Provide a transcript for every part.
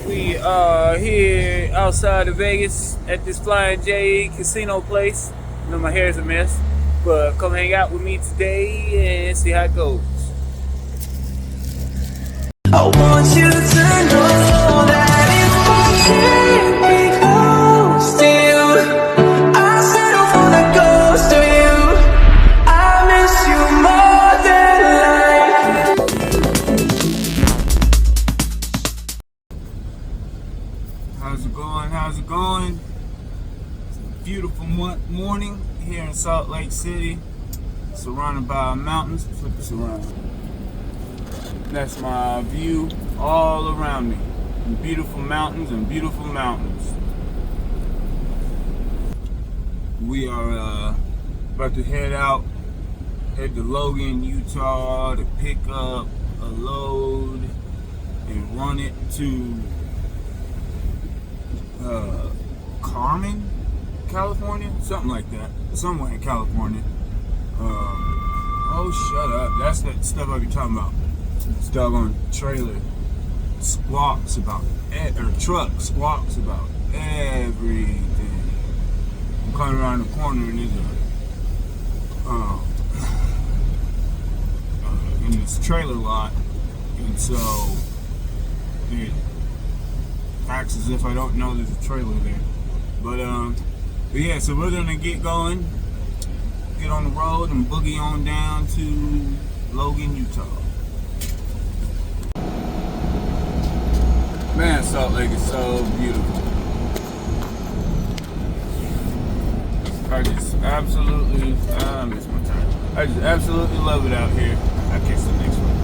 We are here outside of Vegas at this Flying J casino place. You know, my hair's a mess, but come hang out with me today and see how it goes. I want you to know that if I can't be close to you, I settle for the ghost of you. I miss you more than life. How's it going? How's it going? It's a beautiful morning here in Salt Lake City, surrounded by mountains. Flip this around. That's my view all around me. Beautiful mountains and beautiful mountains. We are about to head to Logan, Utah to pick up a load and run it to Carmen, California? Something like that. Somewhere in California. Oh, shut up. That's that stuff I be talking about. This doggone trailer squawks about, or truck squawks about everything. I'm coming around the corner and there's in this trailer lot, and so it acts as if I don't know there's a trailer there. But yeah, so we're gonna get going, get on the road, and boogie on down to Logan, Utah. Man, Salt Lake is so beautiful. I just absolutely, I miss my time. I just absolutely love it out here. I'll catch the next one.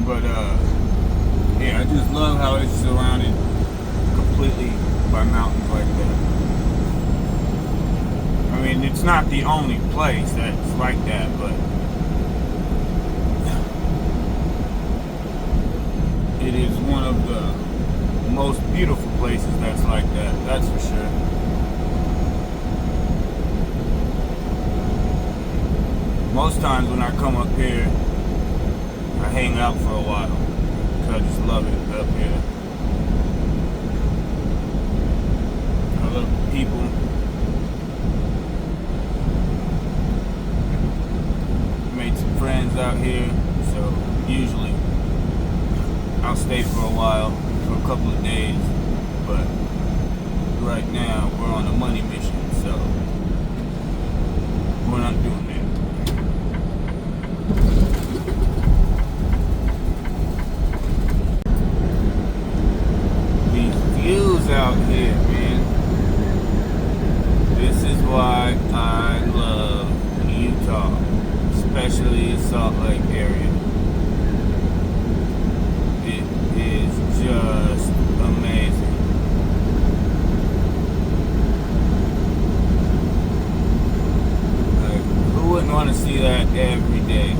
But, yeah, I just love how it's surrounded completely by mountains like that. I mean, it's not the only place that's like that, but it is one of the most beautiful places that's like that, that's for sure. Most times when I come up here, I hang out for a while, because I just love it up here. I love the people. Made some friends out here, so usually I'll stay for a while, for a couple of days, but right now we're on a money mission, so we're not doing that. These views out here, man. This is why I love Utah, especially the Salt Lake area. Just amazing. Like, who wouldn't want to see that every day?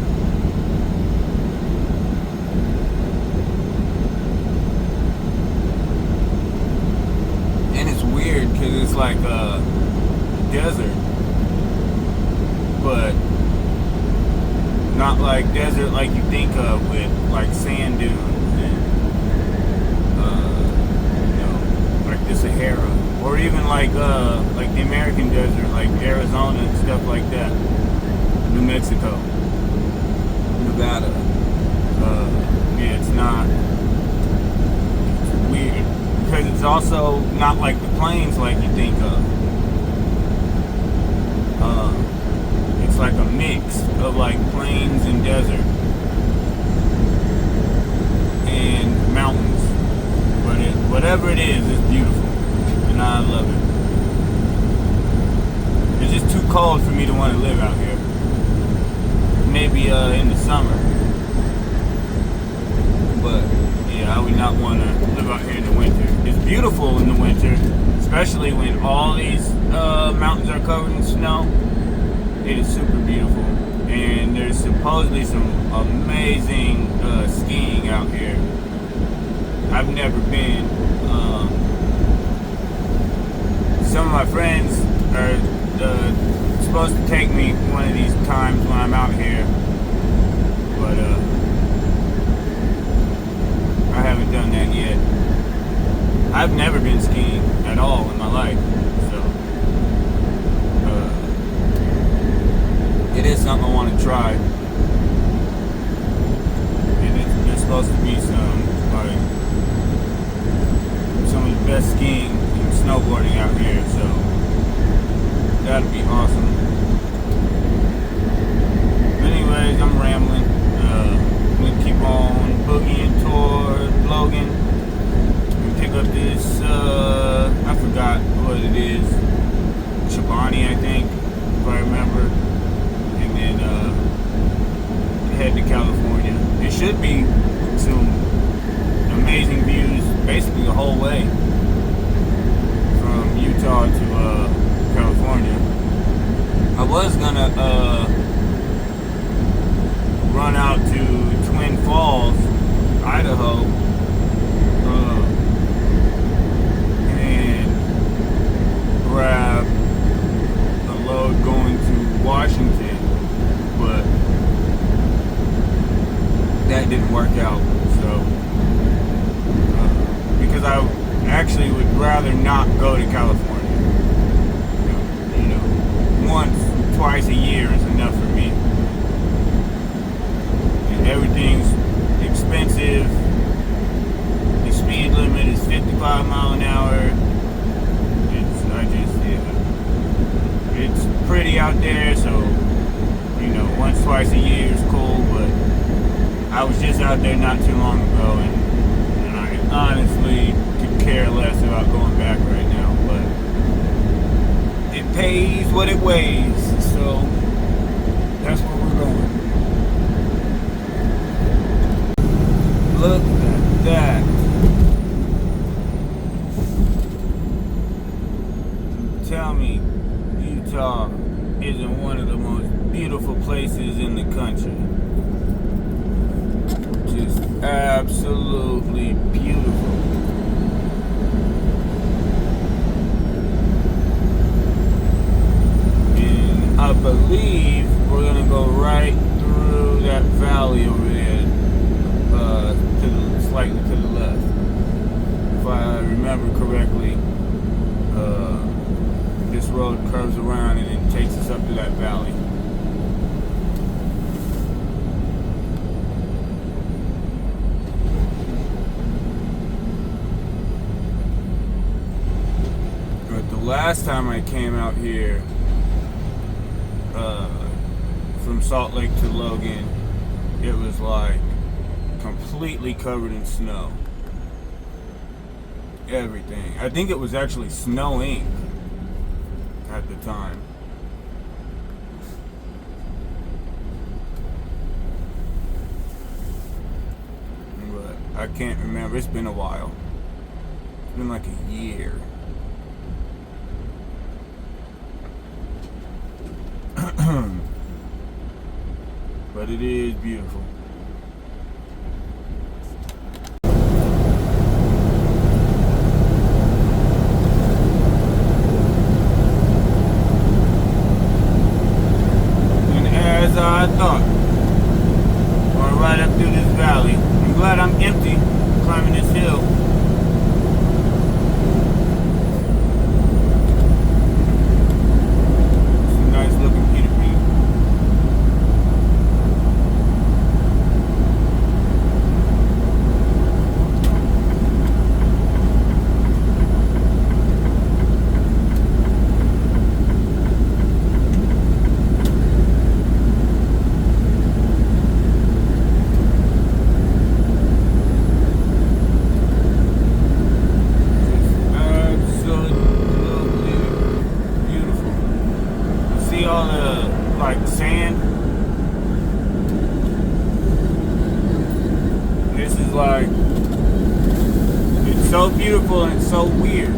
And it's weird because it's like a desert, but not like desert like you think of with like sand dunes. The Sahara, or even like the American desert, like Arizona and stuff like that, New Mexico, Nevada. Yeah, it's not. It's weird because it's also not like the plains like you think of. It's like a mix of like plains and desert and mountains. But whatever it is, it's beautiful, and I love it. It's just too cold for me to want to live out here. Maybe in the summer, but yeah, I would not want to live out here in the winter. It's beautiful in the winter, especially when all these mountains are covered in snow. It is super beautiful, and there's supposedly some amazing skiing out here. I've never been. Some of my friends are supposed to take me one of these times when I'm out here, but should be some amazing views basically the whole way from Utah to California. I was gonna run out to Twin Falls, Idaho, and grab a load going to Washington, but that didn't work out. So because I actually would rather not go to California. You know, once, twice a year is enough for me. And everything's expensive. The speed limit is 55 miles an hour. It's pretty out there, so you know, once, twice a year is cool. But I was just out there not too long ago, and I honestly could care less about going back right now. But it pays what it weighs, so that's where we're going. Look at that. Tell me Utah isn't one of the most beautiful places in the country. Just absolutely beautiful. And I believe we're gonna go right through that valley over there, slightly to the left. If I remember correctly, this road curves around and it takes us up to that valley. But the last time I came out here, from Salt Lake to Logan, it was like completely covered in snow. Everything. I think it was actually snowing at the time. But I can't remember. It's been a while. It's been like a year. But it is beautiful. As I thought, going right up through this valley. I'm glad I'm empty climbing this hill. It's a nice looking Peter Peak. All the like sand. This is like, it's so beautiful and it's so weird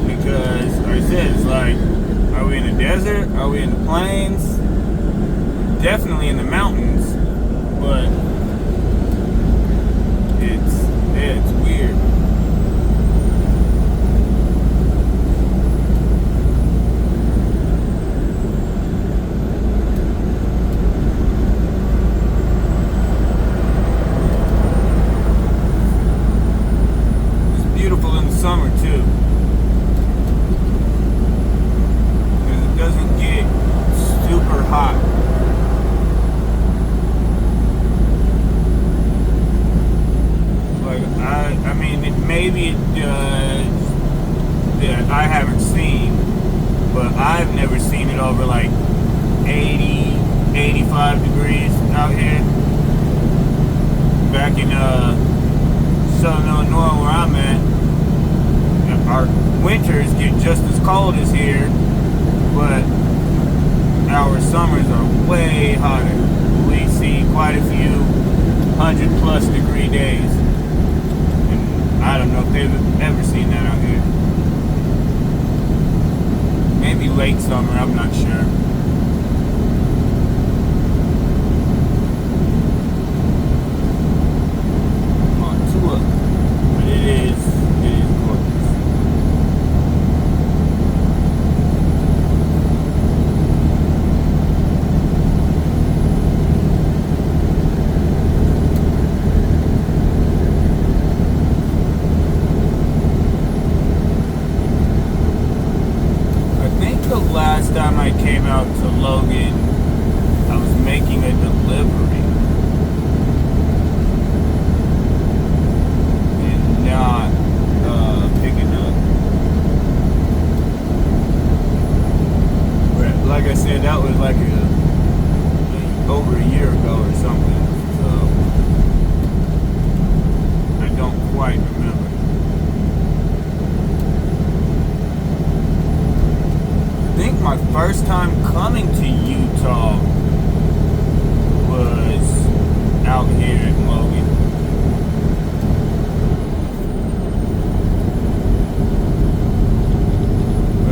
because like I said, it's like, are we in the desert? Are we in the plains? Definitely in the mountains, but it's weird. Summer too, because it doesn't get super hot. Like I mean, maybe it does that I haven't seen, but I've never seen it over like 80, 85 degrees out here. Back in Southern Illinois, where I'm at, our winters get just as cold as here, but our summers are way hotter. We see quite a 100+ degree days. And I don't know if they've ever seen that out here. Maybe late summer, I'm not sure. But it is gorgeous. I think the last time I came out to Logan, I was making a delivery. Not picking up. But like I said, that was like over a year ago or something. So I don't quite remember. I think my first time coming to Utah was out here in Logan.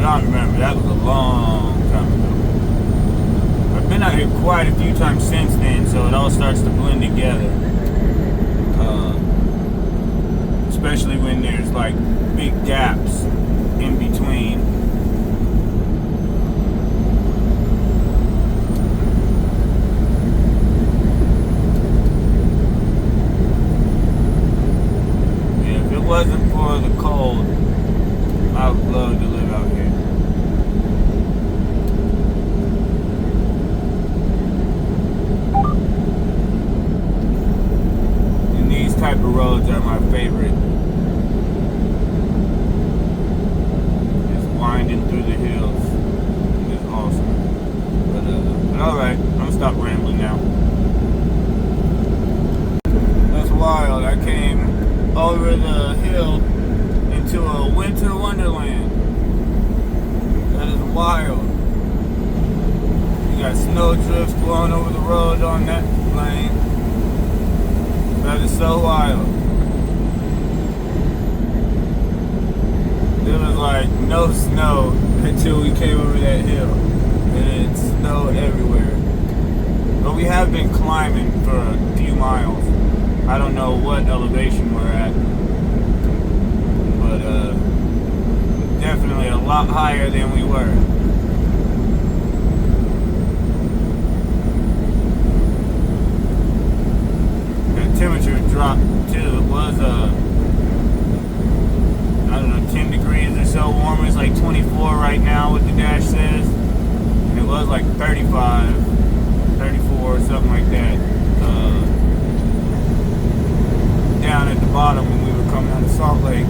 I don't remember. That was a long time ago. I've been out here quite a few times since then, so it all starts to blend together. Especially when there's like big gaps in between. Yeah, if it wasn't for the cold, I would love to live out here. And these type of roads are my favorite. Just winding through the hills. It's awesome. But alright, I'm gonna stop rambling now. That's wild. I came over the hill into a winter wonderland. That is wild. You got snow drifts blowing over the road on that lane. That is so wild. There was like no snow until we came over that hill. And it snowed everywhere. But we have been climbing for a few miles. I don't know what elevation we're at. But definitely a lot higher than we were. The temperature dropped too. It was I don't know, 10 degrees or so warmer. It's like 24 right now, what the dash says. And it was like 35, 34, something like that. Down at the bottom when we were coming out of Salt Lake.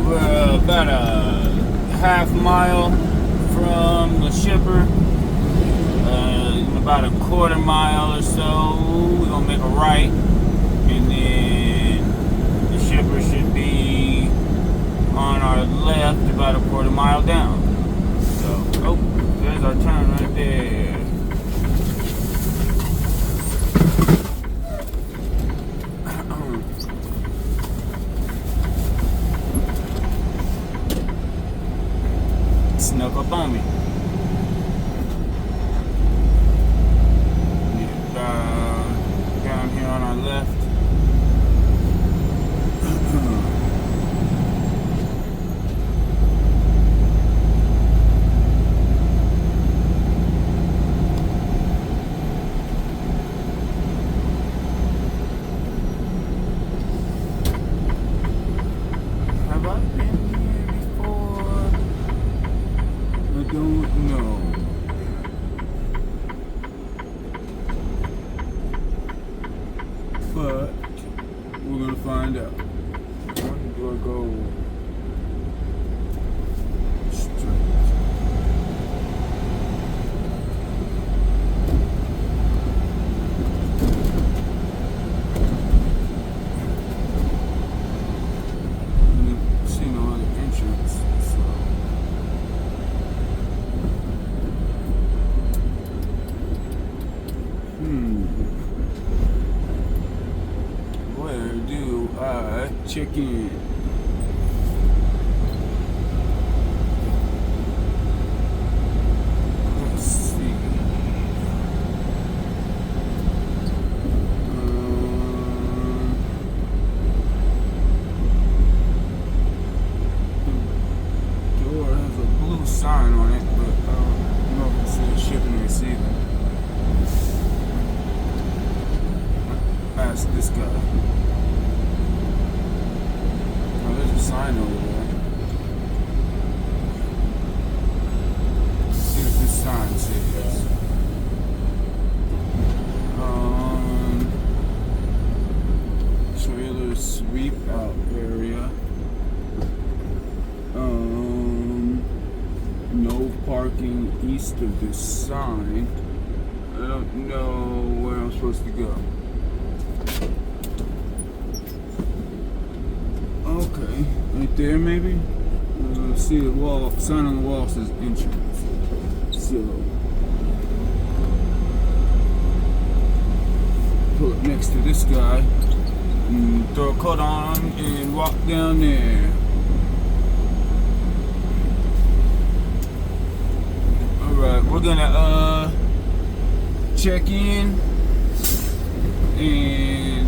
We're about a half mile from the shipper. In about a quarter mile or so, we're gonna make a right, and then the shipper should be on our left about a quarter mile down. So, oh, there's our turn right there. Snuck up on me. Down here on our left. Have I been here before? I don't know. But we're gonna find out. We'll go straight. check in. Let's see. The door has a blue sign on it, but I don't know if it says shipping and receiving. Ask this guy. Oh, there's a sign over there. Let's see what this sign says. Trailer sweep out area. No parking east of this sign. I don't know where I'm supposed to go. Okay, right there maybe? See the wall, sign on the wall says entrance. So, pull up next to this guy, and throw a coat on and walk down there. Alright, we're gonna check in and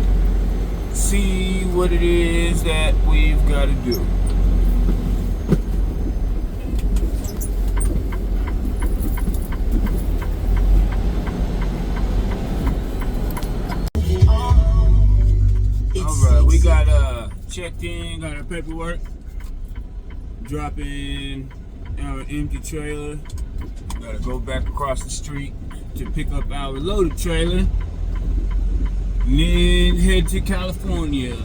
see what it is that we've got to do. Alright, we got checked in, got our paperwork, dropping our empty trailer. Gotta go back across the street to pick up our loaded trailer. And then head to California.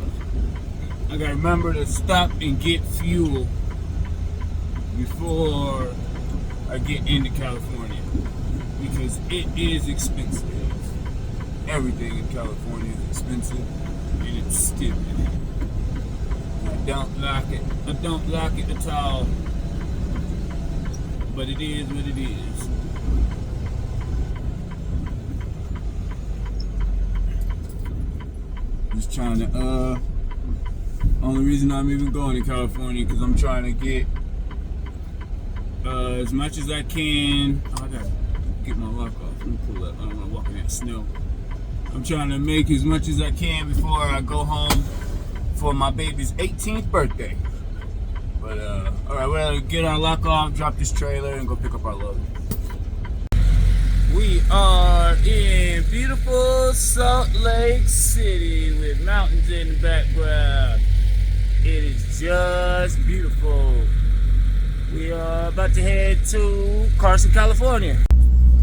I gotta remember to stop and get fuel before I get into California, because it is expensive. Everything in California is expensive, and it's stupid. I don't like it. I don't like it at all. But it is what it is. Just trying to, only reason I'm even going to California because I'm trying to get as much as I can. Oh, I gotta get my lock off. Let me pull up. I don't want to walk in that snow. I'm trying to make as much as I can before I go home for my baby's 18th birthday. But, alright, we're gonna get our lock off, drop this trailer, and go pick up our load. We are in beautiful Salt Lake City with mountains in the background. It is just beautiful. We are about to head to Carson, California.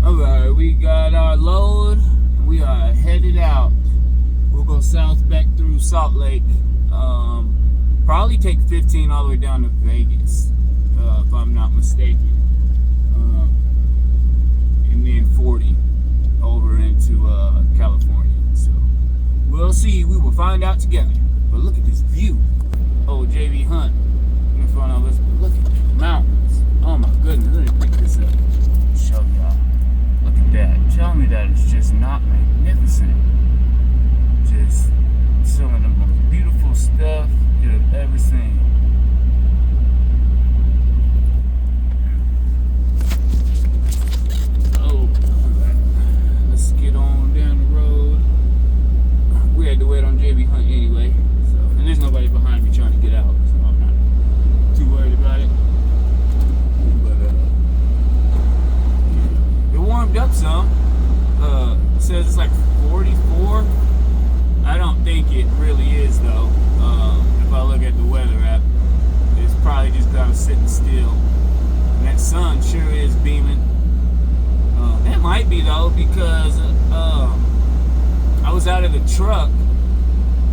Alright, we got our load. We are headed out. We'll go south back through Salt Lake. Probably take 15 all the way down to Vegas, if I'm not mistaken. And then 40 over into California. So we'll see. We will find out together. But look at this view. Oh, JB Hunt in front of us. But look at the mountains. Oh my goodness. Let me pick this up. Show y'all. Look at that. Tell me that it's just not magnificent. Just some of the most beautiful stuff you've ever seen. Oh, let's get on down the road. We had to wait on JB Hunt anyway, so, and there's nobody behind me trying to get out, so I'm not too worried about it. But it warmed up some. It says it's like 44. I don't think it really is though. If I look at the weather app, it's probably just kind of sitting still. And that sun sure is beaming. It might be though, because I was out of the truck,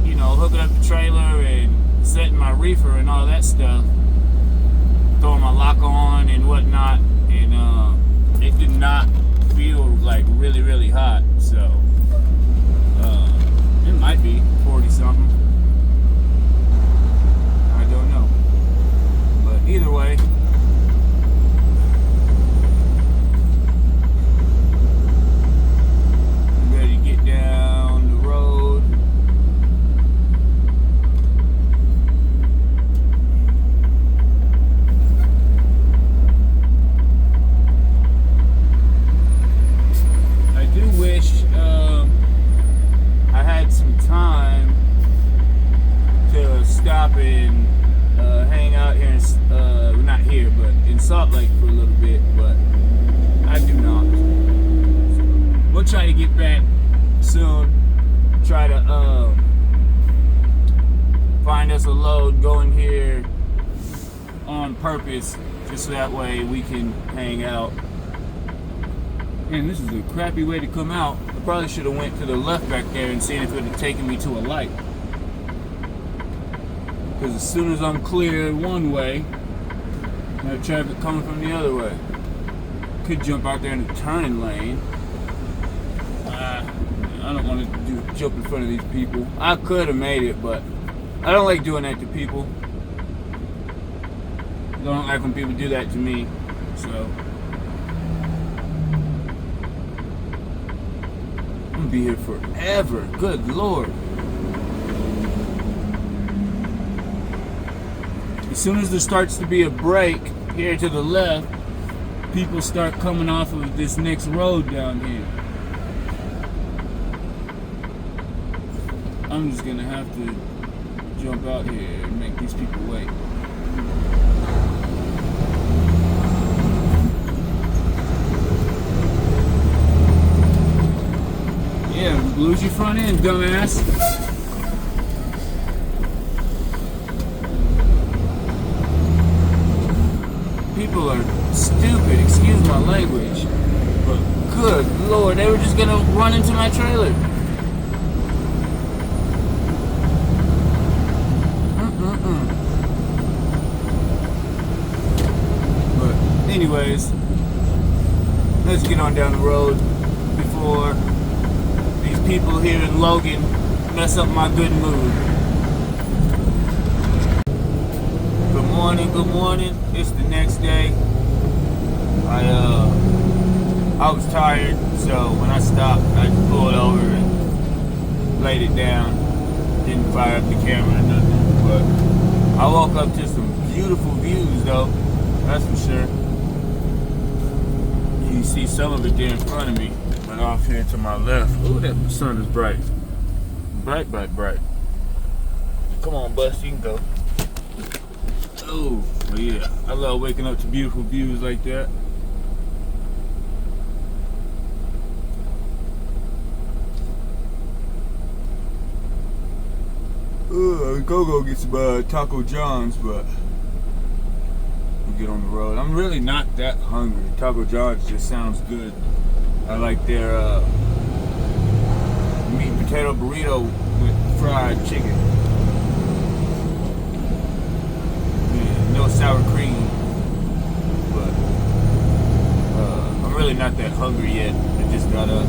you know, hooking up the trailer and setting my reefer and all that stuff, throwing my lock on and whatnot, and it did not feel like really, really hot. So it might be 40 something. I don't know. But either way, I'm ready to get down the road. Salt Lake for a little bit, but I do not. So we'll try to get back soon. Try to find us a load going here on purpose, just so that way we can hang out. Man, this is a crappy way to come out. I probably should have went to the left back there and seen if it would have taken me to a light. Because as soon as I'm clear one way, I have traffic coming from the other way. Could jump out there in the turning lane. I don't want to jump in front of these people. I could have made it, but I don't like doing that to people. I don't like when people do that to me. So I'm gonna be here forever. Good Lord. As soon as there starts to be a break here to the left, people start coming off of this next road down here. I'm just gonna have to jump out here and make these people wait. Yeah, lose your front end, dumbass. People are stupid, excuse my language, but good Lord, they were just gonna run into my trailer. But anyways, let's get on down the road before these people here in Logan mess up my good mood. Good morning. It's the next day. I was tired, so when I stopped, I just pulled over and laid it down. Didn't fire up the camera or nothing, but I woke up to some beautiful views, though. That's for sure. You can see some of it there in front of me, but off here to my left. Ooh, that sun is bright. Bright, bright, bright. Come on, Bus, you can go. Oh, yeah. I love waking up to beautiful views like that. Go get some Taco John's, but we'll get on the road. I'm really not that hungry. Taco John's just sounds good. I like their meat and potato burrito with fried chicken. No sour cream, but I'm really not that hungry yet. I just got up,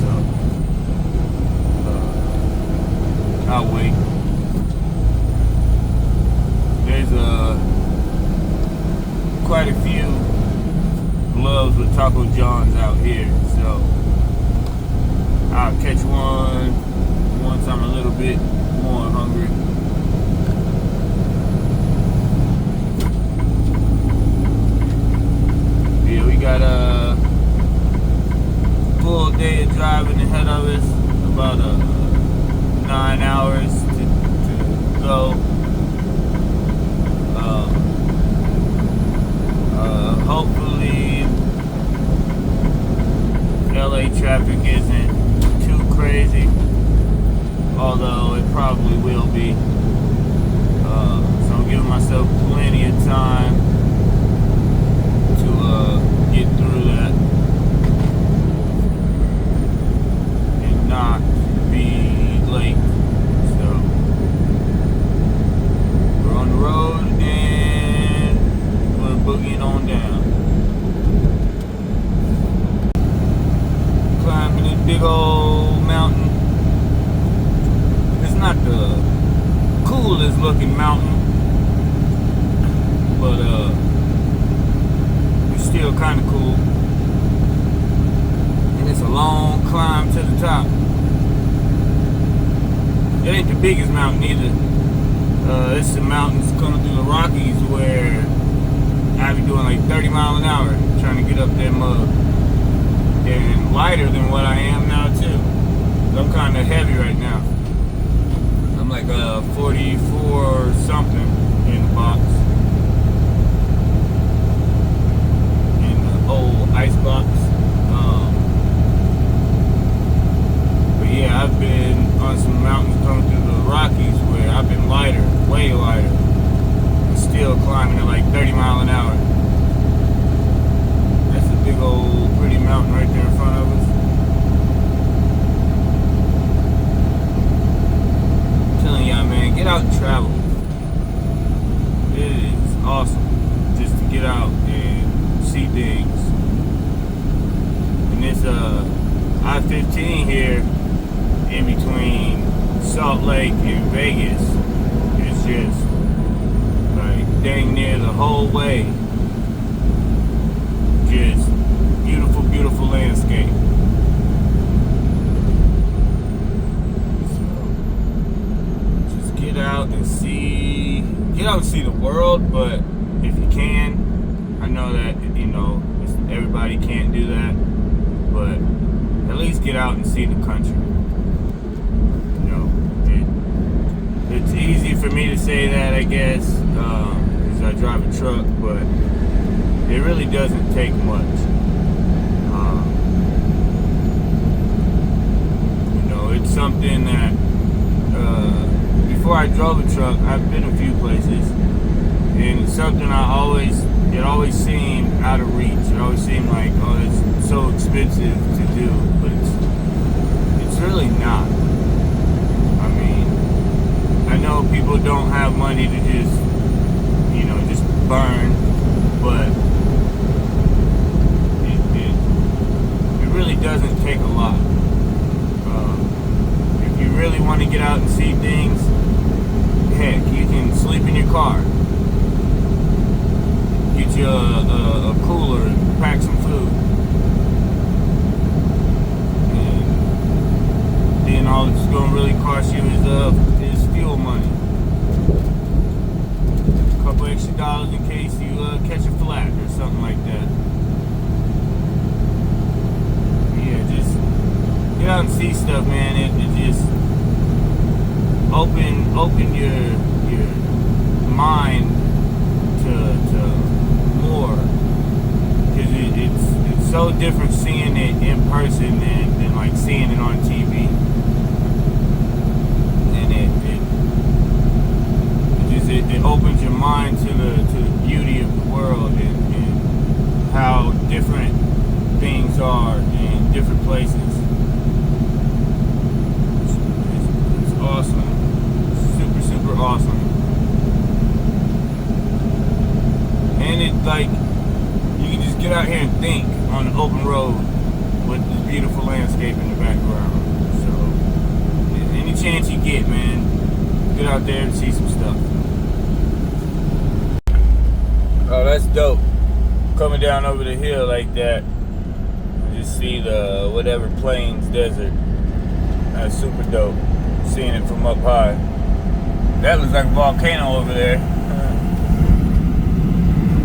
so I'll wait. There's quite a few loves with Taco John's out here, so I'll catch one once I'm a little bit more hungry. We got a full day of driving ahead of us, about 9 hours to go. Hopefully LA traffic isn't too crazy, although it probably will be. So I'm giving myself plenty of time to get through that and not be late. So we're on the road and we're boogieing on down. Climbing this big old mountain. It's not the coolest looking mountain, but it's still kind of cool. And it's a long climb to the top. It ain't the biggest mountain either. It's the mountains coming through the Rockies where I be doing like 30 miles an hour trying to get up that mug. And lighter than what I am now too. I'm kind of heavy right now. I'm like 44 or something in the box. travel. It is awesome just to get out and see things. And this I-15 here in between Salt Lake and Vegas is just like dang near the whole way. Just beautiful, beautiful landscape. So just get out and see the world, but if you can, I know that, you know, everybody can't do that, but at least get out and see the country. You know, it's easy for me to say that, I guess, because I drive a truck, but it really doesn't take much. You know, it's something that before I drove a truck, I've been a few places, and it's something it always seemed out of reach. It always seemed like, oh, it's so expensive to do, but it's really not. I mean, I know people don't have money to just, you know, just burn, but it really doesn't take a lot. If you really want to get out and see things, heck, you can sleep in your car. Get you a cooler and pack some food. And then all it's going to really cost you is fuel money. A couple extra dollars in case you catch a flat or something like that. Yeah, just get out and see stuff, man. It just open your mind to more, because it's so different seeing it in person than like seeing it on TV. And it opens your mind to the beauty of the world and how different things are in different places. It's awesome. Super, super awesome. And it's like, you can just get out here and think on an open road with this beautiful landscape in the background. So, any chance you get, man, get out there and see some stuff. Oh, that's dope. Coming down over the hill like that, just see the whatever plains desert. That's super dope. Seeing it from up high. That looks like a volcano over there.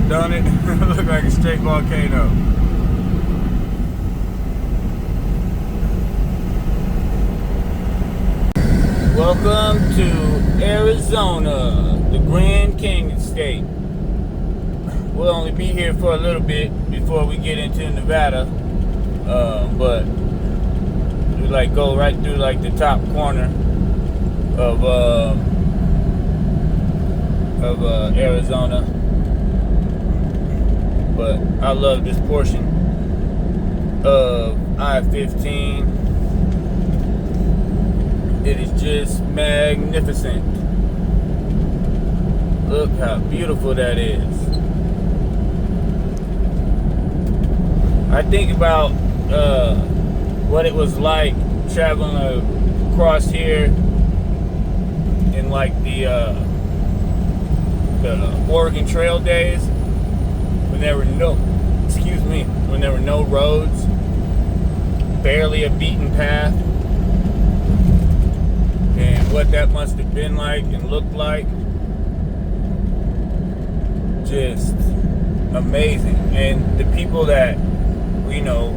Don't it? Look like a straight volcano. Welcome to Arizona, the Grand Canyon State. We'll only be here for a little bit before we get into Nevada, but we like go right through like the top corner of Arizona. But I love this portion of I-15. It is just magnificent. Look how beautiful that is. I think about what it was like traveling across here in like the Oregon Trail days, when there were no roads, barely a beaten path, and what that must have been like and looked like. Just amazing. And the people that we know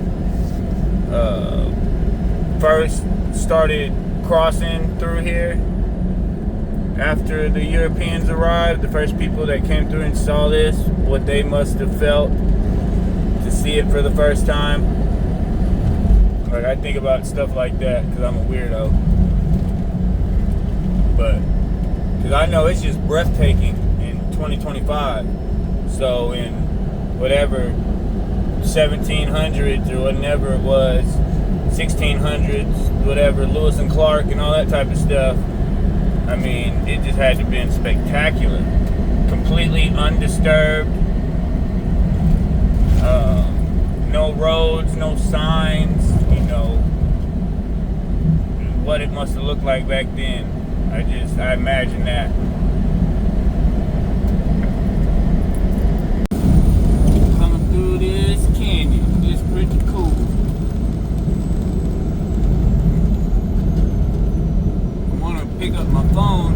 first started crossing through here after the Europeans arrived, the first people that came through and saw this, what they must have felt to see it for the first time. Like, I think about stuff like that because I'm a weirdo. But, because I know it's just breathtaking in 2025. So in whatever 1700s or whatever it was, 1600s, whatever, Lewis and Clark and all that type of stuff, I mean, it just had to been spectacular. Completely undisturbed. No roads, no signs, you know, what it must have looked like back then. I imagine that. Coming through this canyon, it's pretty cool. I want to pick up my phone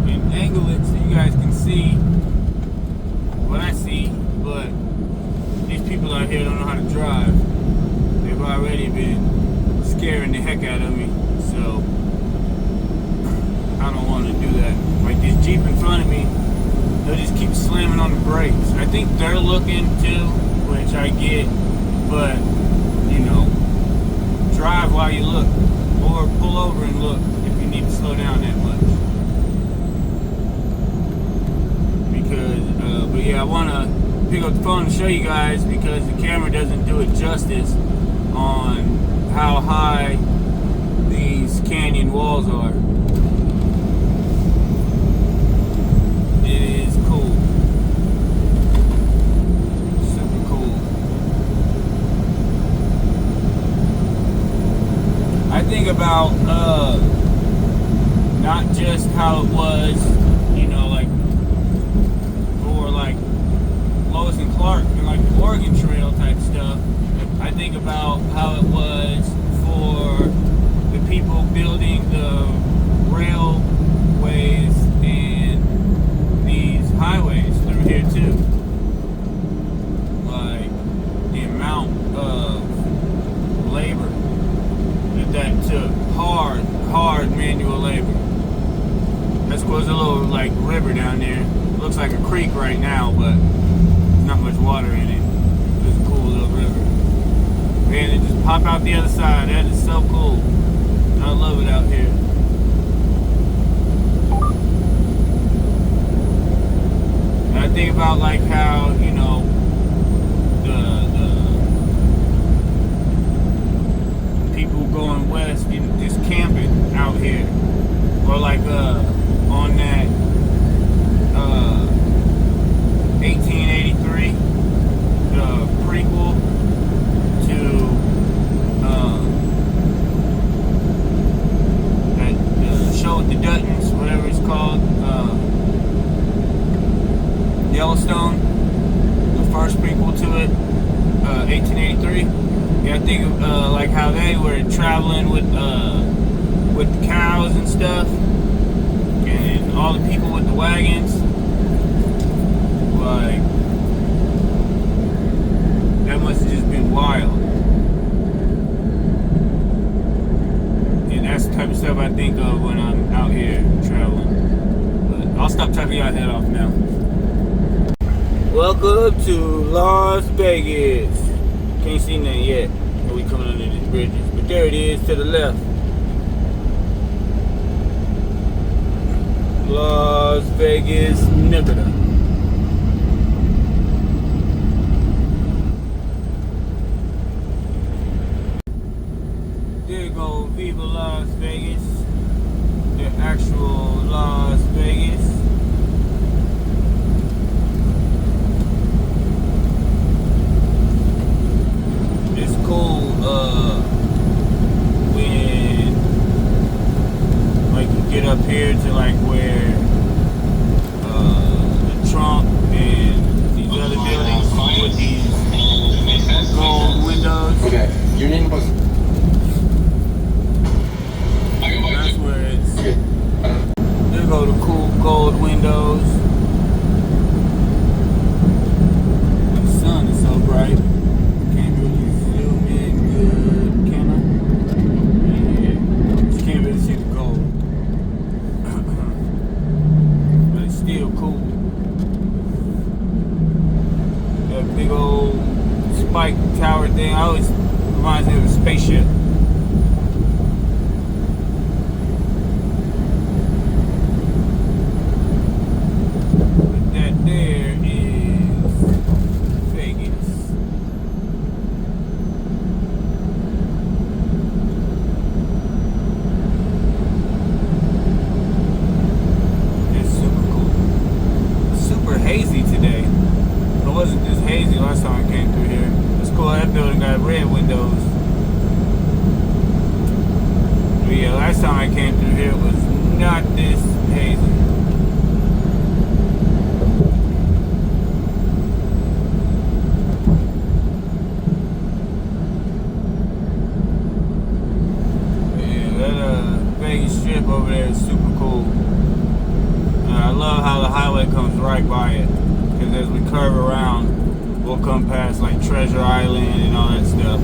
and angle it so you guys can see what I see, but these people out here don't know how to drive. They've already been scaring the heck out of me, so I don't want to do that. Like this Jeep in front of me, they'll just keep slamming on the brakes. I think they're looking too, which I get, but you know, drive while you look, or pull over and look if you need to slow down that much. Because, but yeah, I want to pick up the phone and show you guys because the camera doesn't do it justice on how high these canyon walls are. It is cool. Super cool. I think about not just how it was, you know, like for like Lois and Clark and like the Oregon Trail type stuff. I think about how it was for the people building the railways and these highways through here too. Like the amount of labor that took, hard manual labor. That's cause a little like river down there. Looks like a creek right now, but not much water in it. It's a cool little river. Man, it just pop out the other side. That is so cool. I love it out here. And I think about like how, you know, the people going west, you know, just camping out here. Or like on that 1883, the prequel to that show with the Duttons, whatever it's called, Yellowstone, the first prequel to it, 1883. Yeah, I think of like how they were traveling with the cows and stuff, and all the people with the wagons. Like, that must have just been wild. And that's the type of stuff I think of when I'm out here traveling. But I'll stop talking y'all head off now. Welcome to Las Vegas. Can't see nothing yet. We coming under these bridges. But there it is to the left. Las Vegas, Nevada. There you go, Viva Las Vegas. The actual Las Vegas. It's cool when like you get up here to like where the Trump and these other buildings with these gold windows. Okay, your name was. That's where it's. There go the cool gold windows. The sun is so bright. Can't really zoom in good, can I? Yeah. Just can't really see the gold. But it's still cool. That big old spike tower thing always reminds me of a spaceship. there is super cool. I love how the highway comes right by it, because as we curve around, we'll come past like Treasure Island and all that stuff.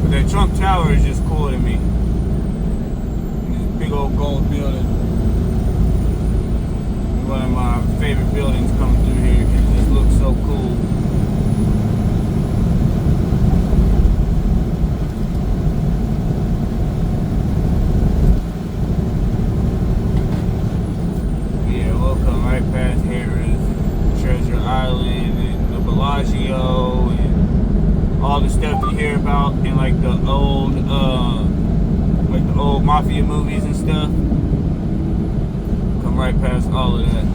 But that Trump Tower is just cool to me. This big old gold building. One of my favorite buildings coming through here because it just looks so cool. Yeah, we'll come right past Harrah's, Treasure Island, and the Bellagio, and all the stuff you hear about in like the old mafia movies and stuff. Right past all of that.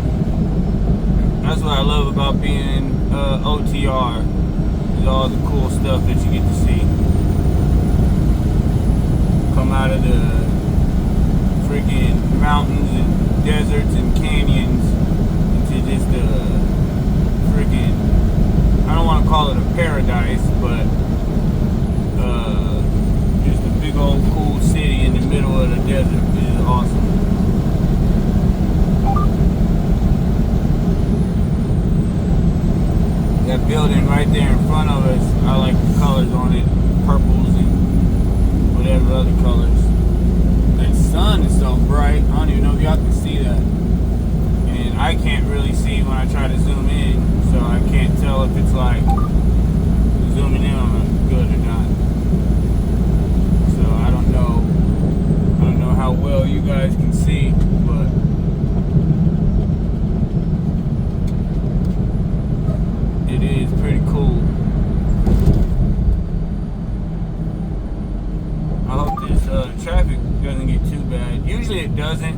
That's what I love about being OTR, is all the cool stuff that you get to see. Come out of the freaking mountains and deserts and canyons into just a freaking, I don't want to call it a paradise, but just a big old cool city in the middle of the desert, which is awesome. That building right there in front of us, I like the colors on it, purples and whatever other colors. That sun is so bright, I don't even know if y'all can see that. And I can't really see when I try to zoom in, so I can't tell if it's like zooming in on it good or not. So I don't know how well you guys can see, but it is pretty cool. I hope this traffic doesn't get too bad. Usually it doesn't.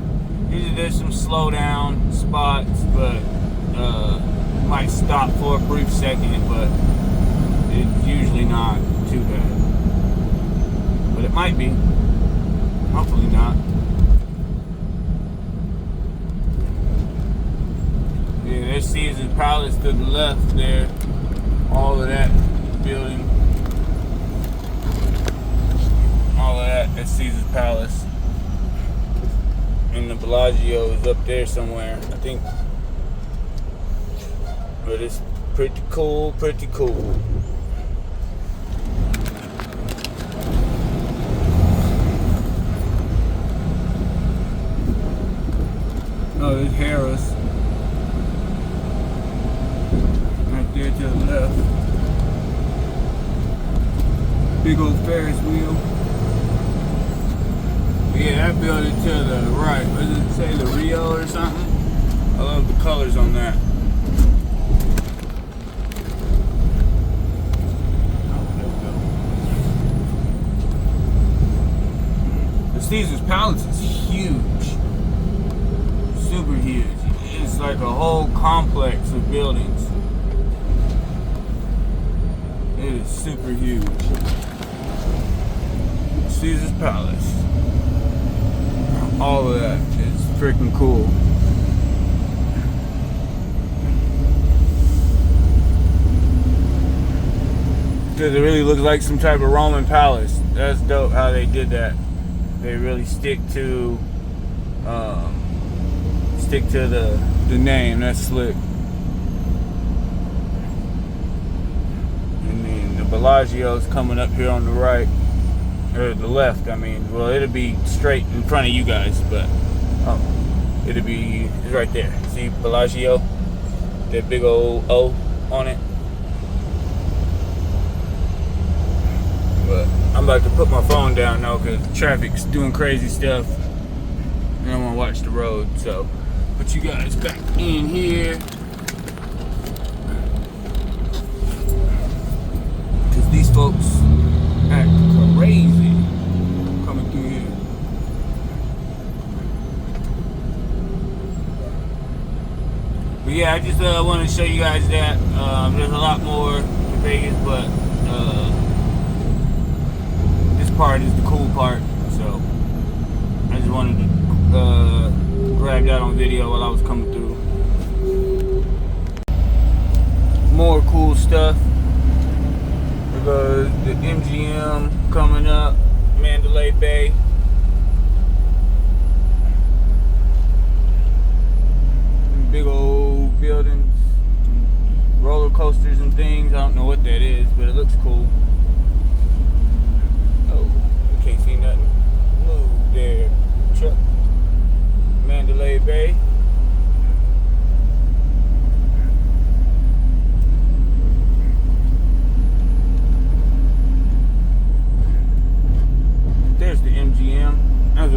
Usually there's some slowdown spots, but might stop for a brief second, but it's usually not too bad. But it might be. Hopefully not. Yeah, there's Caesar's Palace to the left there. All of that building. All of that, that's Caesar's Palace. And the Bellagio is up there somewhere, I think. But it's pretty cool, pretty cool. Oh, there's Harrah's. There to the left. Big old Ferris wheel. Yeah, that building to the right. What does it say? The Rio or something? I love the colors on that. The Caesar's Palace is huge. Super huge. It's like a whole complex of buildings. It is super huge. Caesar's Palace. All of that is freaking cool. Because it really looks like some type of Roman palace. That's dope how they did that. They really stick to the name. That's slick. Bellagio's coming up here on the right, or the left, I mean. Well, it'll be straight in front of you guys, but it'll be right there. See Bellagio? That big old O on it. But I'm about to put my phone down now because traffic's doing crazy stuff. And I want to watch the road, so put you guys back in here. These folks act crazy coming through here. But yeah, I just want to show you guys that. There's a lot more to Vegas, but this part is the cool part. So I just wanted to grab that on video while I was coming through. More cool stuff. The MGM coming up, Mandalay Bay.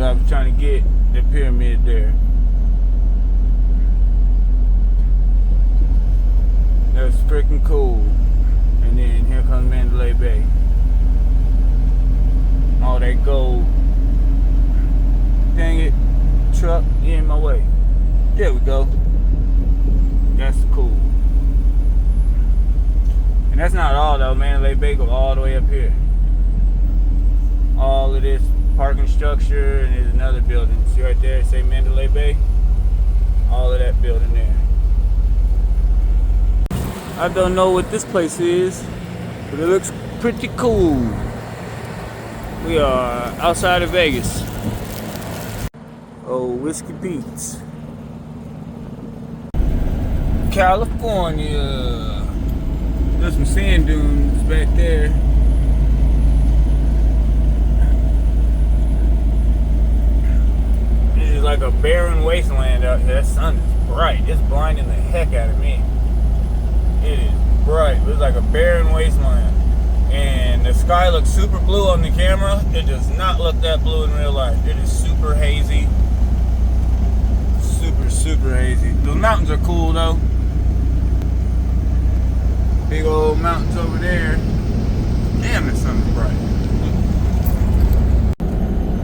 I was trying to get the pyramid there. That's freaking cool. And then here comes Mandalay Bay. All that gold. Dang it, truck, you in my way. There we go. That's cool. And that's not all though. Mandalay Bay go all the way up here. All of this parking structure, and there's another building. See right there, say Mandalay Bay. All of that building there. I don't know what this place is, but it looks pretty cool. We are outside of Vegas. Oh, Whiskey Pete's. California. There's some sand dunes back there. This is like a barren wasteland out here. That sun is bright. It's blinding the heck out of me. It is bright. It's like a barren wasteland. And the sky looks super blue on the camera. It does not look that blue in real life. It is super hazy. Super hazy. The mountains are cool though. Big old mountains over there. Damn, the sun's bright.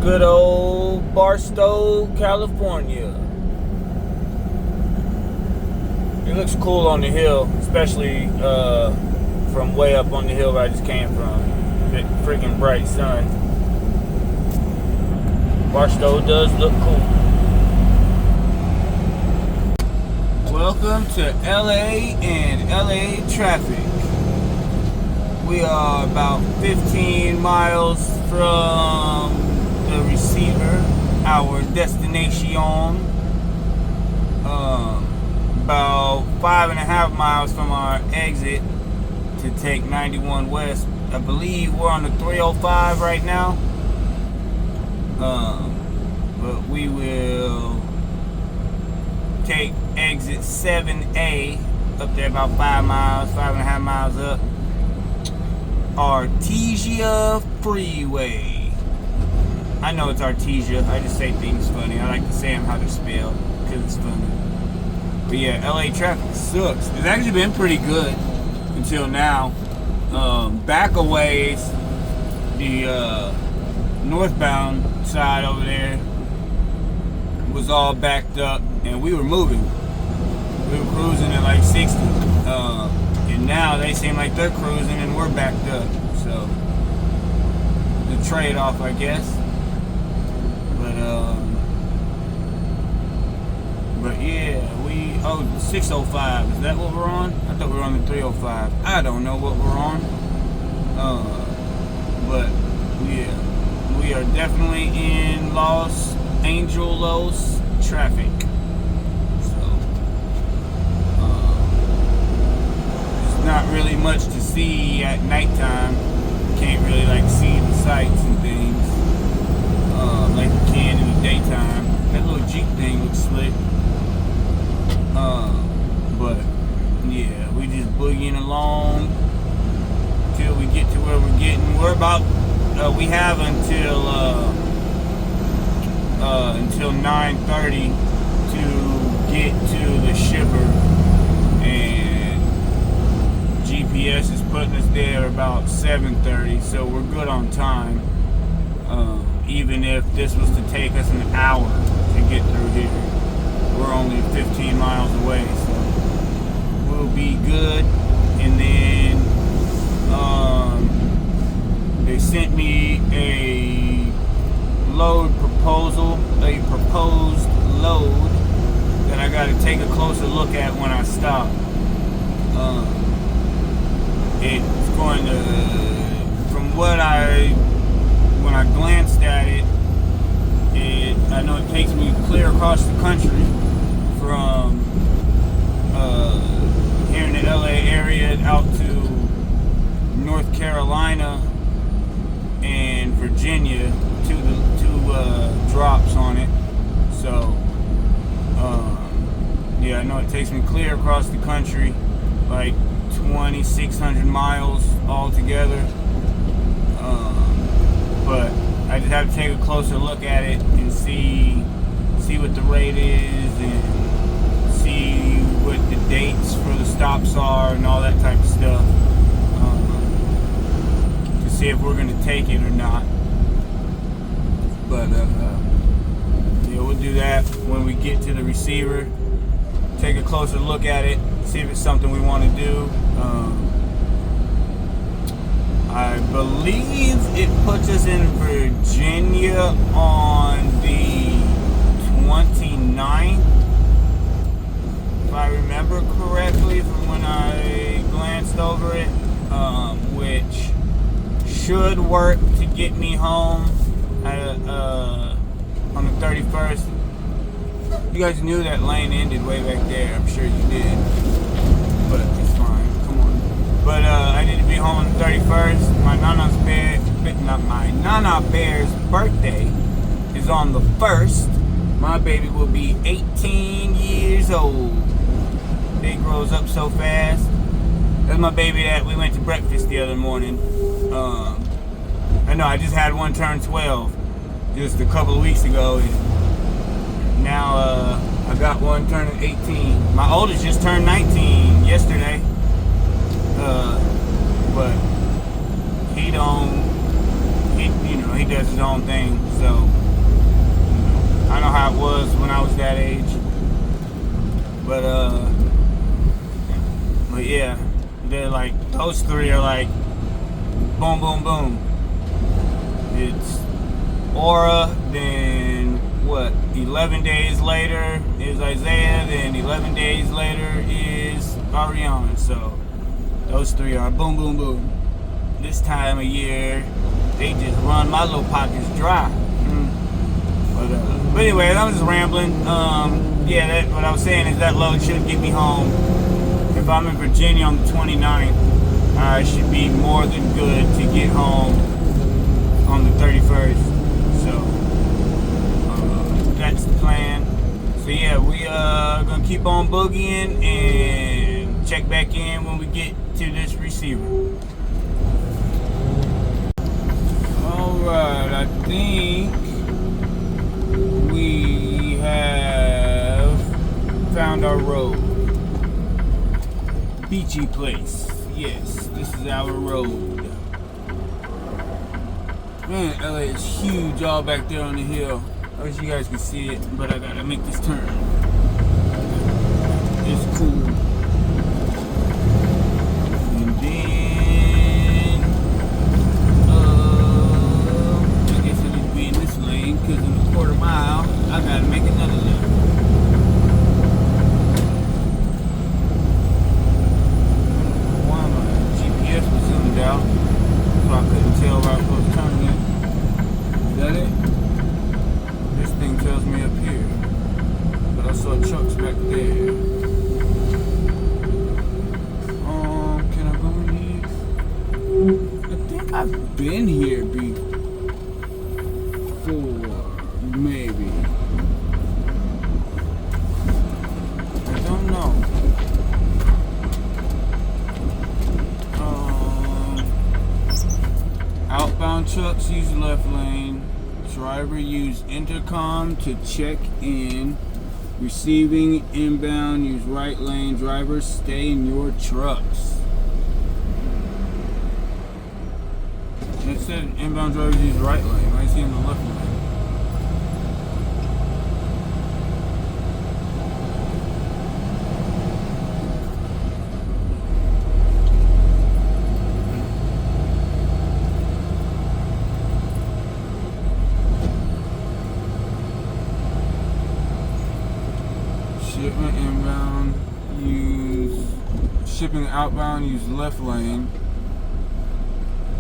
Good old Barstow, California. It looks cool on the hill, especially from way up on the hill where I just came from. That freaking bright sun. Barstow does look cool. Welcome to LA and LA traffic. We are about 15 miles from the receiver, our destination. About 5.5 miles from our exit to take 91 West. I believe we're on the 305 right now. But we will take exit 7A up there about 5 miles, 5.5 miles up. Artesia Freeway. I know it's Artesia. I just say things funny. I like to say them how they're spelled because it's funny. But yeah, LA traffic sucks. It's actually been pretty good until now. Back a ways, the northbound side over there was all backed up, and we were moving. We were cruising at like 60. And now they seem like they're cruising and we're backed up. So, the trade-off, I guess. But yeah, 605, is that what we're on? I thought we were on the 305. I don't know what we're on. But yeah, we are definitely in Los Angeles traffic. So, there's not really much to see at nighttime. Can't really like see the sights and things like you can in the daytime. That little Jeep thing looks slick. But yeah, we just boogieing along till we get to where we're getting. We're about we have until 9:30 to get to the shipper, and GPS is putting us there about 7:30, so we're good on time. Even if this was to take us an hour to get through here, we're only 15 miles away, so we'll be good. And then they sent me a load proposal, a proposed load that I got to take a closer look at when I stop. It's going to, from when I glanced at it, I know it takes me clear across the country from here in the LA area out to North Carolina and Virginia, two drops on it. So yeah, I know it takes me clear across the country, like 2,600 miles altogether. But I just have to take a closer look at it and see what the rate is and see what the dates for the stops are and all that type of stuff, to see if we're gonna take it or not. But yeah, we'll do that when we get to the receiver. Take a closer look at it, see if it's something we want to do. I believe it puts us in Virginia on the 29th, if I remember correctly from when I glanced over it, which should work to get me home on the 31st. You guys knew that lane ended way back there. I'm sure you did. But it's fine. Come on. But I need to be home on the 31st. My Nana Bear's birthday is on the 1st. My baby will be 18 years old. They grows up so fast. That's my baby that we went to breakfast the other morning. I know I just had one turn 12 just a couple of weeks ago. Now I got one turning 18. My oldest just turned 19 yesterday. But he does his own thing. So I know how it was when I was that age. But yeah, they're like, those three are like boom, boom, boom. It's Aura, then what, 11 days later is Isaiah, then 11 days later is Ariana. So those three are boom, boom, boom. This time of year, they just run my little pockets dry. But anyway, I was just rambling. Yeah, what I was saying is that load should get me home. If I'm in Virginia on the 29th, I should be more than good to get home on the 31st. So that's the plan. So yeah, we gonna keep on boogieing and check back in when we get to this receiver. Alright, I think we have found our road. Beachy Place. Yes, this is our road. Man, LA is huge all back there on the hill. I wish you guys could see it, but I gotta make this turn. It's cool. And then, I guess I need to be in this lane, because in a quarter mile, I gotta make another lane. Why my GPS was zoomed out, so I couldn't tell where I was supposed to turn in. Is that it? This thing tells me up here, but I saw trucks back there. Can I go in here? I think I've been here before, maybe. I don't know. Outbound trucks use left lane. Driver use intercom to check in. Receiving inbound use right lane. Drivers stay in your trucks. It said inbound drivers use right lane. Why is he in the left lane? Shipment inbound use, shipping outbound use left lane.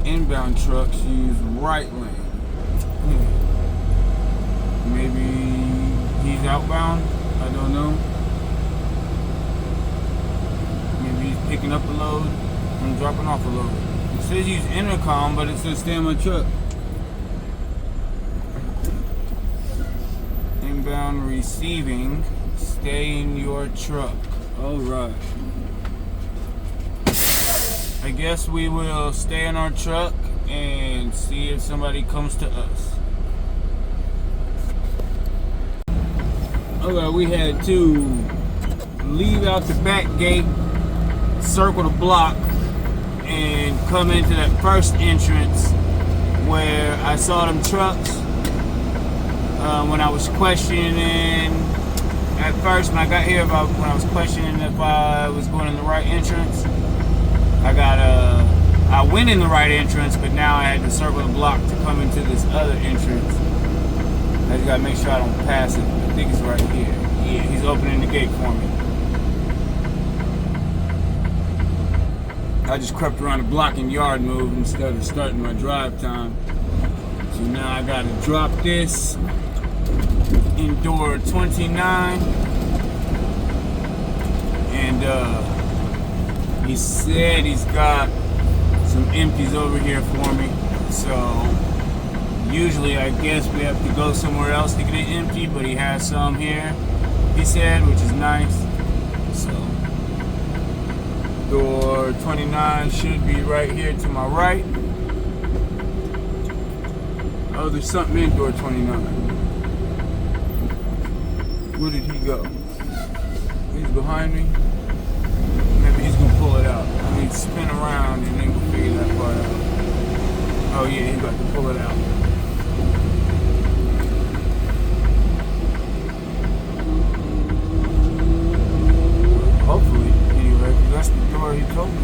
Inbound trucks use right lane. Maybe he's outbound, I don't know. Maybe he's picking up a load and dropping off a load. It says use intercom, but it says stay in my truck. Inbound receiving, stay in your truck. Alright. I guess we will stay in our truck and see if somebody comes to us. Okay, we had to leave out the back gate, circle the block, and come into that first entrance where I saw them trucks. When I was questioning at first, when I got here, when I was questioning if I was going in the right entrance, I went in the right entrance, but now I had to circle the block to come into this other entrance. I just gotta make sure I don't pass it. I think it's right here. Yeah, he's opening the gate for me. I just crept around the block and yard move instead of starting my drive time. So now I gotta drop this in door 29. And he said he's got some empties over here for me. So usually I guess we have to go somewhere else to get it empty, but he has some here, he said, which is nice. So door 29 should be right here to my right. Oh, there's something in door 29. Where did he go? He's behind me. Maybe he's gonna pull it out. I need to spin around and then we'll figure that part out. Oh yeah, he's about to pull it out. Hopefully, anyway, because that's the door he told me.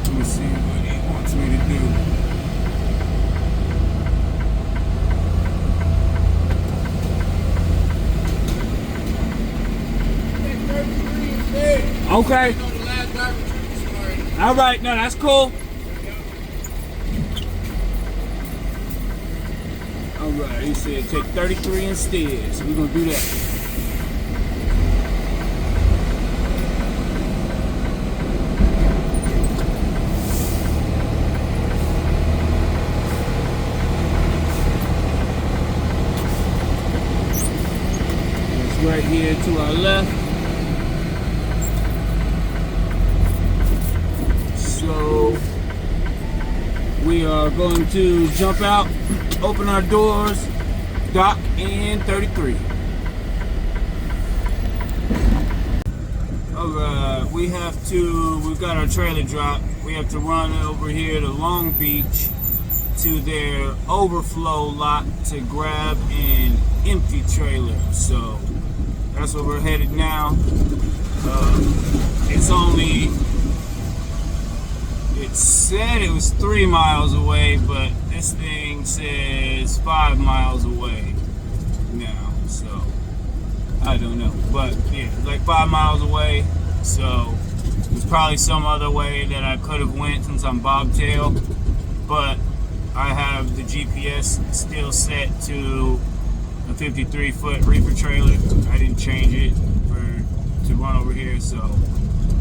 Let me see what he wants me to do. Okay. All right, no, that's cool. All right, he said take 33 instead, so we're gonna do that. It's right here to our left. So we are going to jump out, open our doors, dock in 33. Alright, we've got our trailer drop. We have to run over here to Long Beach to their overflow lot to grab an empty trailer. So that's where we're headed now. It said it was 3 miles away, but this thing says 5 miles away now, so I don't know. But yeah, it's like 5 miles away, so there's probably some other way that I could have went since I'm bobtail, but I have the GPS still set to a 53-foot reefer trailer. I didn't change it to run over here, so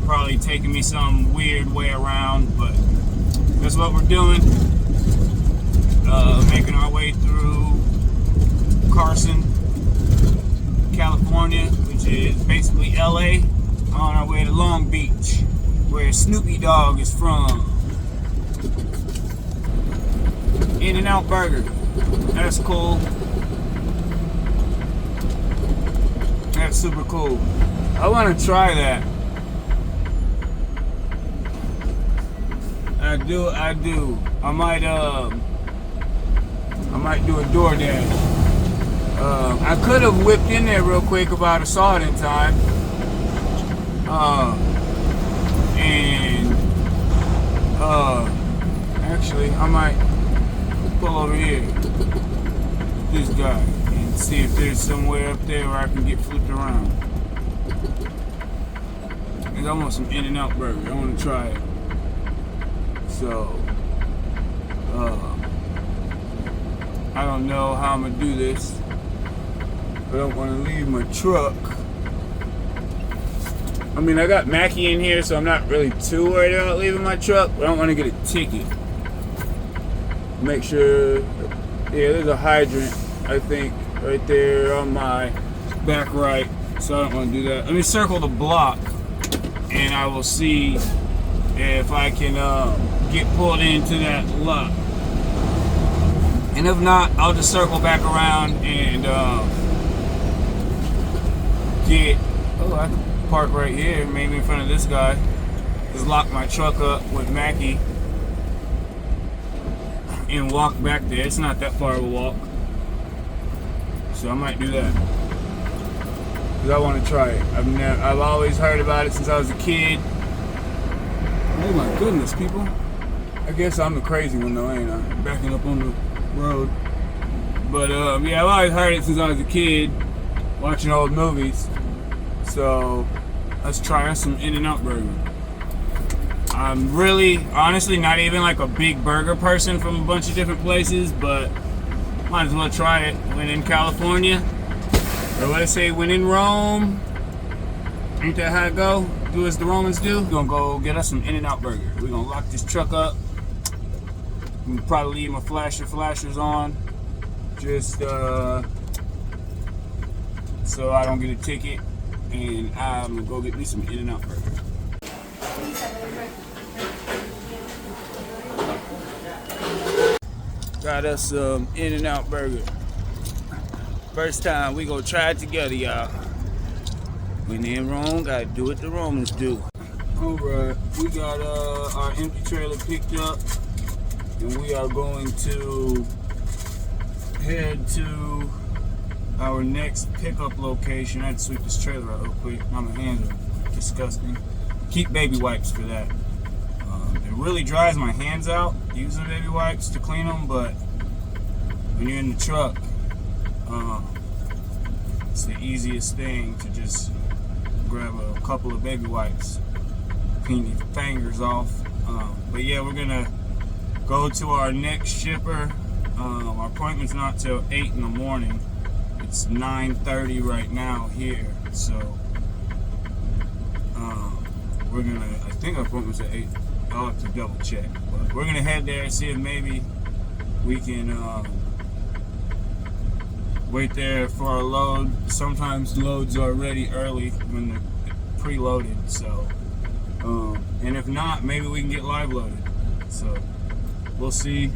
probably taking me some weird way around, but that's what we're doing. Making our way through Carson, California, which is basically LA, on our way to Long Beach, where Snoopy Dogg is from. In-N-Out Burger. That's cool. That's super cool. I want to try that. I do. I might do a DoorDash. I could have whipped in there real quick if I saw it in time. Actually, I might pull over here with this guy and see if there's somewhere up there where I can get flipped around. Cause I want some In-N-Out burger. I want to try it. So, I don't know how I'm gonna do this. I don't want to leave my truck. I mean, I got Mackie in here, so I'm not really too worried about leaving my truck, but I don't want to get a ticket. Make sure, yeah, there's a hydrant, I think, right there on my back right, so I don't want to do that. Let me circle the block and I will see if I can get pulled into that lot. And if not, I'll just circle back around and I can park right here, maybe in front of this guy. Just lock my truck up with Mackie and walk back there. It's not that far of a walk, so I might do that because I want to try it. I've always heard about it since I was a kid. Oh my goodness, people! I guess I'm the crazy one though, ain't I? Backing up on the road. But yeah, I've always heard it since I was a kid, watching old movies. So let's try some In-N-Out burger. I'm really, honestly, not even like a big burger person from a bunch of different places, but might as well try it. When in California, or what I say, when in Rome, ain't that how it go? Do as the Romans do. We're gonna go get us some In-N-Out burger. We're gonna lock this truck up. I'm gonna probably leave my flashers on, just so I don't get a ticket. And I'm gonna go get me some In-N-Out burger. Got us some In-N-Out burger. First time we gonna try it together, y'all. When in Rome, gotta do what the Romans do. Alright, we got our empty trailer picked up, and we are going to head to our next pickup location. I had to sweep this trailer out real quick. Now my hands are disgusting. Keep baby wipes for that. It really dries my hands out using baby wipes to clean them, but when you're in the truck, it's the easiest thing to just grab a couple of baby wipes, clean your fingers off. But yeah, we're gonna go to our next shipper. Our appointment's not till 8 in the morning. It's 9:30 right now here, so we're gonna, I think our appointment's at 8. I'll have to double check, but we're gonna head there and see if maybe we can wait there for our load. Sometimes loads are ready early when they're pre-loaded, so and if not, maybe we can get live loaded, so we'll see.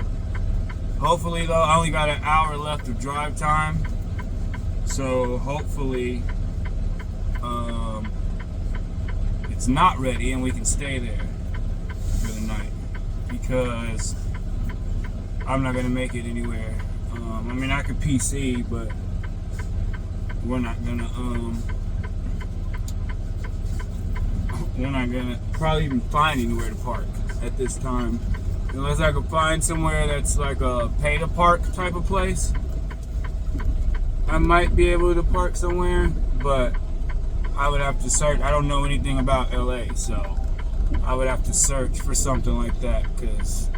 Hopefully though, I only got an hour left of drive time, so hopefully it's not ready and we can stay there for the night, because I'm not gonna make it anywhere. I mean, I could PC, but we're not gonna probably even find anywhere to park at this time, unless I could find somewhere that's like a pay to park type of place. I might be able to park somewhere, but I would have to search. I don't know anything about LA, so I would have to search for something like that, because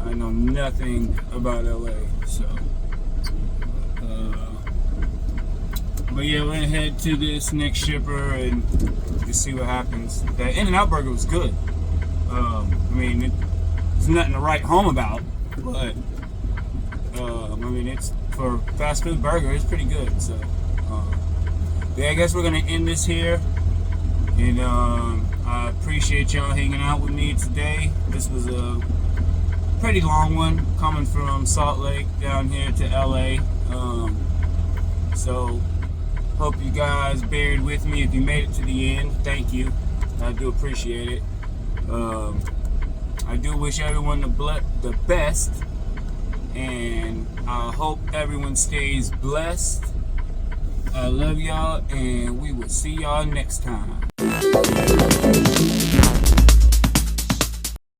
I know nothing about LA. So but yeah, we're gonna head to this next shipper and just see what happens. That In-N-Out burger was good. I mean, there's nothing to write home about, but I mean, it's for fast food burger, it's pretty good. So yeah, I guess we're gonna end this here, and I appreciate y'all hanging out with me today. This was a pretty long one, coming from Salt Lake down here to LA. So hope you guys bared with me. If you made it to the end, thank you. I do appreciate it. I do wish everyone the best, and I hope everyone stays blessed. I love y'all, and we will see y'all next time.